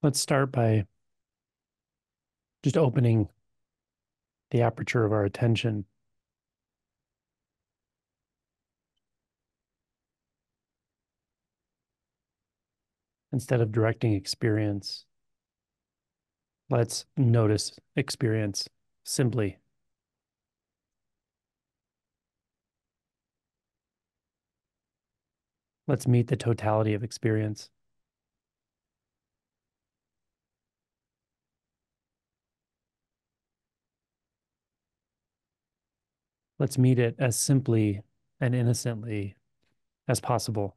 Let's start by just opening the aperture of our attention instead of directing experience. Let's notice experience simply. Let's meet the totality of experience. Let's meet it as simply and innocently as possible,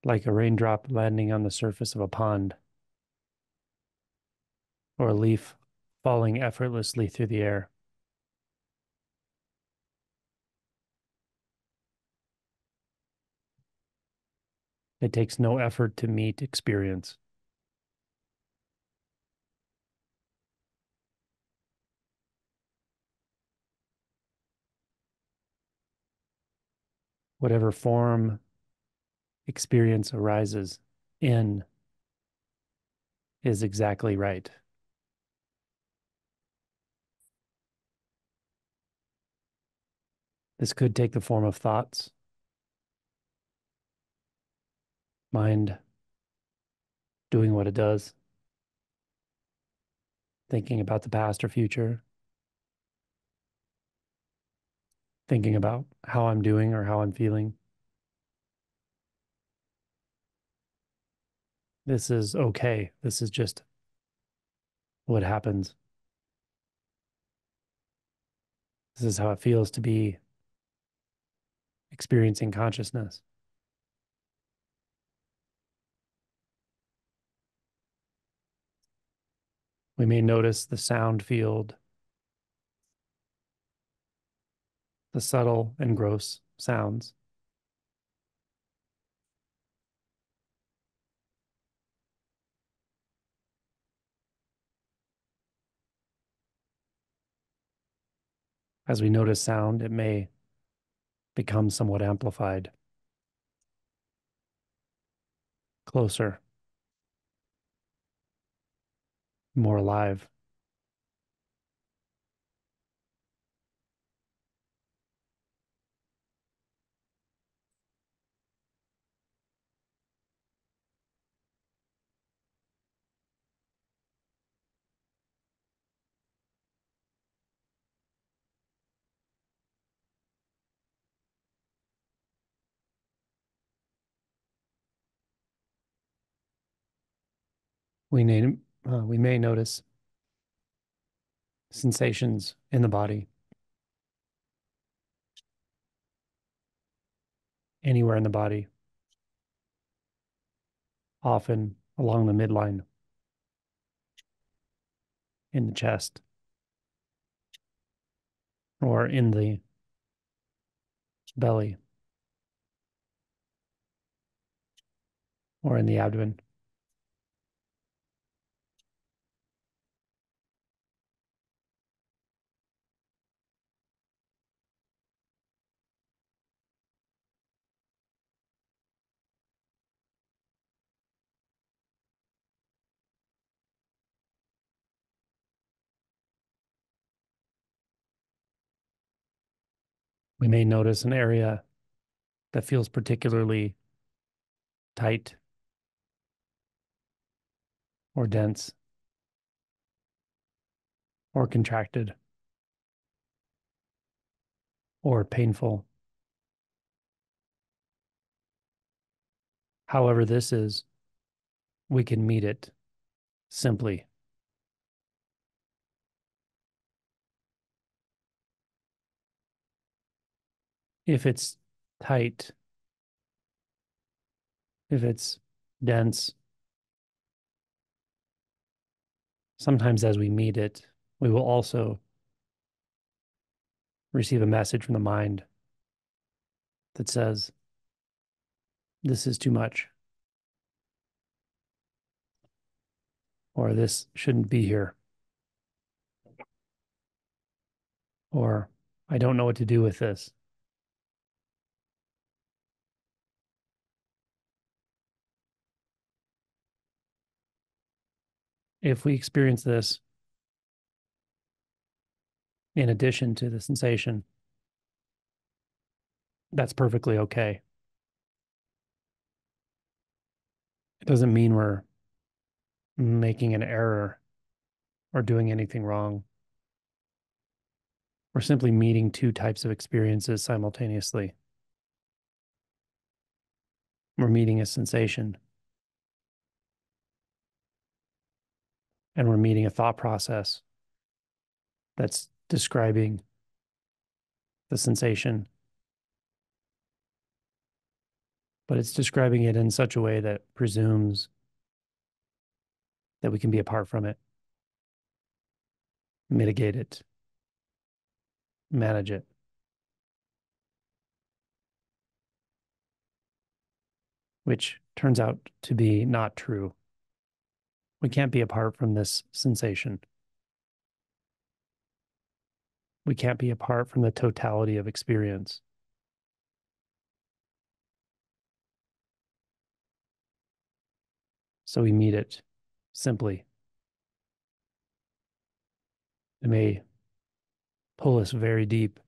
like a raindrop landing on the surface of a pond or a leaf falling effortlessly through the air. It takes no effort to meet experience. Whatever form experience arises in is exactly right. This could take the form of thoughts, mind doing what it does, thinking about the past or future, thinking about how I'm doing or how I'm feeling. This is okay. This is just what happens. This is how it feels to be experiencing consciousness. We may notice the sound field, the subtle and gross sounds. As we notice sound, it may become somewhat amplified, closer, more alive. We may notice sensations in the body, anywhere in the body, often along the midline, in the chest, or in the belly, or in the abdomen. We may notice an area that feels particularly tight or dense or contracted or painful. However, this is, we can meet it simply. If it's tight, if it's dense, sometimes as we meet it, we will also receive a message from the mind that says, this is too much, or this shouldn't be here, or I don't know what to do with this. If we experience this in addition to the sensation, that's perfectly okay. It doesn't mean we're making an error or doing anything wrong. We're simply meeting two types of experiences simultaneously. We're meeting a sensation and we're meeting a thought process that's describing the sensation, but it's describing it in such a way that presumes that we can be apart from it, mitigate it, manage it, which turns out to be not true. We can't be apart from this sensation. We can't be apart from the totality of experience. So we meet it simply. It may pull us very deep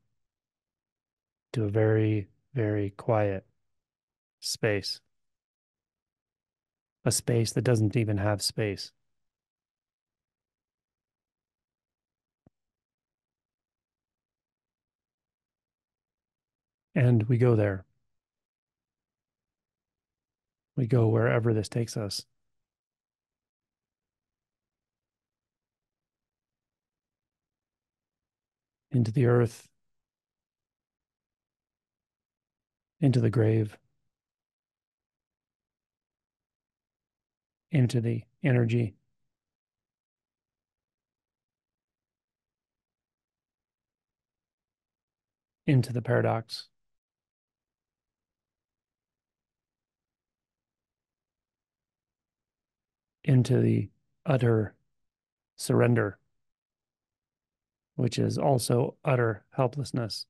to a very, very quiet space, a space that doesn't even have space. And we go there. We go wherever this takes us, into the earth, into the grave, into the energy, into the paradox, into the utter surrender, which is also utter helplessness.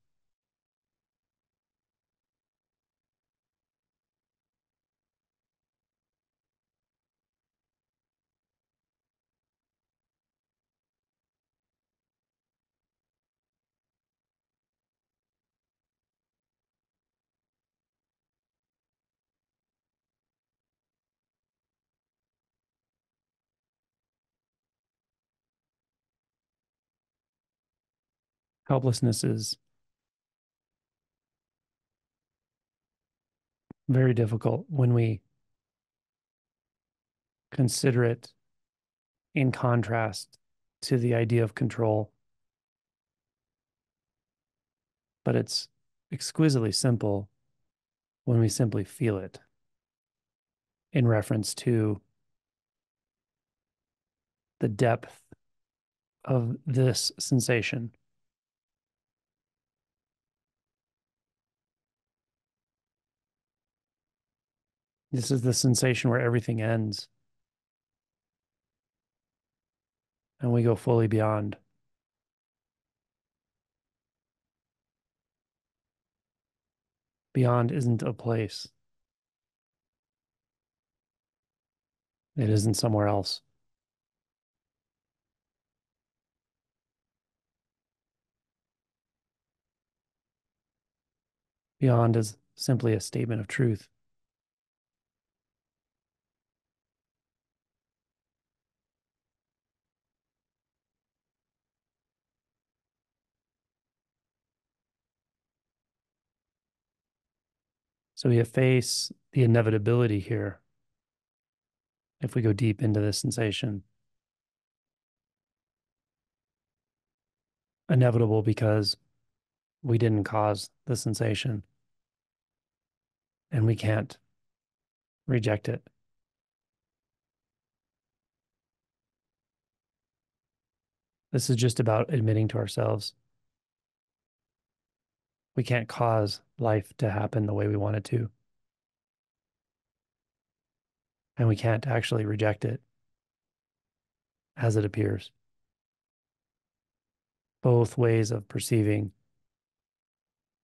Helplessness is very difficult when we consider it in contrast to the idea of control, but it's exquisitely simple when we simply feel it in reference to the depth of this sensation. This is the sensation where everything ends and we go fully beyond. Beyond isn't a place, it isn't somewhere else. Beyond is simply a statement of truth. So we face the inevitability here if we go deep into this sensation. Inevitable because we didn't cause the sensation and we can't reject it. This is just about admitting to ourselves we can't cause life to happen the way we want it to, and we can't actually reject it as it appears. Both ways of perceiving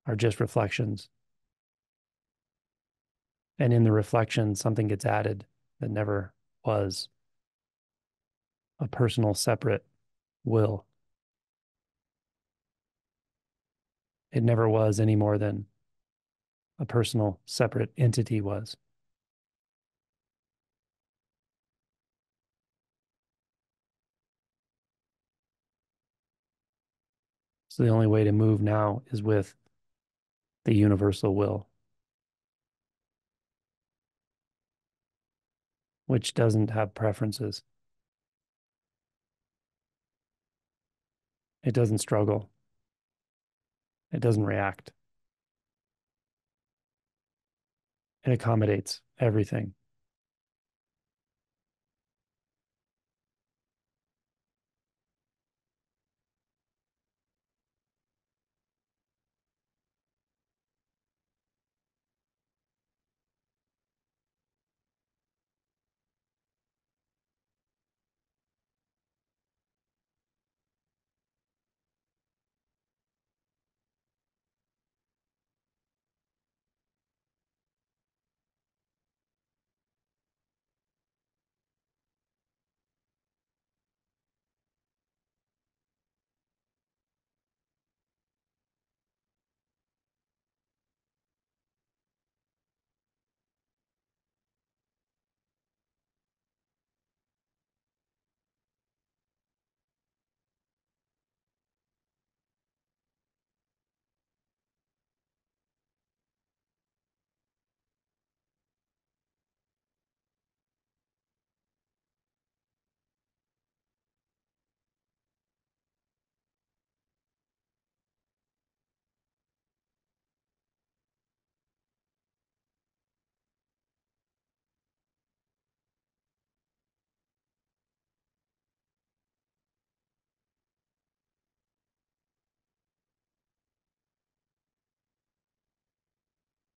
are just reflections. And in the reflection, something gets added that never was. a personal separate will. It never was any more than a personal separate entity was. So the only way to move now is with the universal will, which doesn't have preferences. It doesn't struggle. It doesn't react. It accommodates everything.